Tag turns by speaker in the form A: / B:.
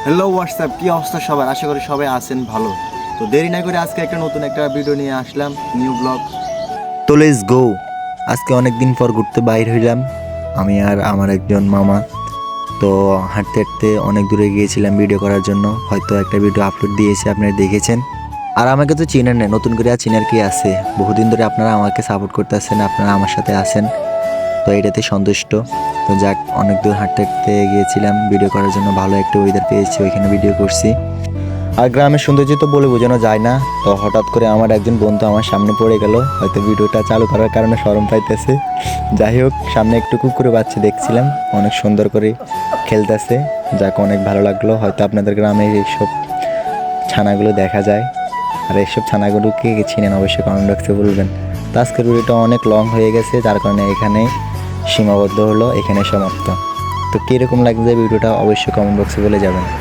A: Hello WhatsApp, কী অবস্থা সবার? আশা করি সবাই আছেন ভালো। তো দেরি না করে আজকে নতুন একটা ভিডিও নিয়ে আসলাম, নিউ ব্লগ।
B: তো লেটস গো। আজকে অনেক দিন পর ঘুরতে বাইর হইলাম আমি আর আমার একজন মামা। তো হাঁটতে হাঁটতে অনেক দূরে গিয়েছিলাম ভিডিও করার জন্য। হয়তো একটা ভিডিও আপলোড দিয়েছি, আপনারা দেখেছেন। আর আমাকে তো চিনেন না, নতুন করে আর চিনার কি আছে? বহুদিন ধরে আপনারা আমাকে সাপোর্ট করতেছেন, আপনারা আমার সাথে আছেন, তো এটাতে সন্তুষ্ট। তো যাক, অনেক দূর হাঁটতে হাঁটতে গিয়েছিলাম ভিডিও করার জন্য। ভালো একটা ওয়েদার পেয়েছি, ওইখানে ভিডিও করছি। আর গ্রামের সৌন্দর্য তো বলে বোঝানো যায় না। তো হঠাৎ করে আমার একজন বন্ধু আমার সামনে পড়ে গেল, হয়তো ভিডিওটা চালু করার কারণে শরম পাইতেছে। যাই হোক, সামনে একটু কুকুরে বাচ্চা দেখছিলাম, অনেক সুন্দর করে খেলতেছে। যাক, অনেক ভালো লাগলো। হয়তো আপনাদের গ্রামে এইসব ছানাগুলো দেখা যায়। আর এইসব ছানাগুলোকে চিনেন অবশ্যই কমেন্ট বক্সে বলবেন। তো আজকের ভিডিওটা অনেক লং হয়ে গেছে, যার কারণে এখানে সীমাবদ্ধ হলো, এখানে সমাপ্ত। তো কীরকম লাগছে ভিডিওটা অবশ্যই কমেন্ট বক্সে বলে যাবেন।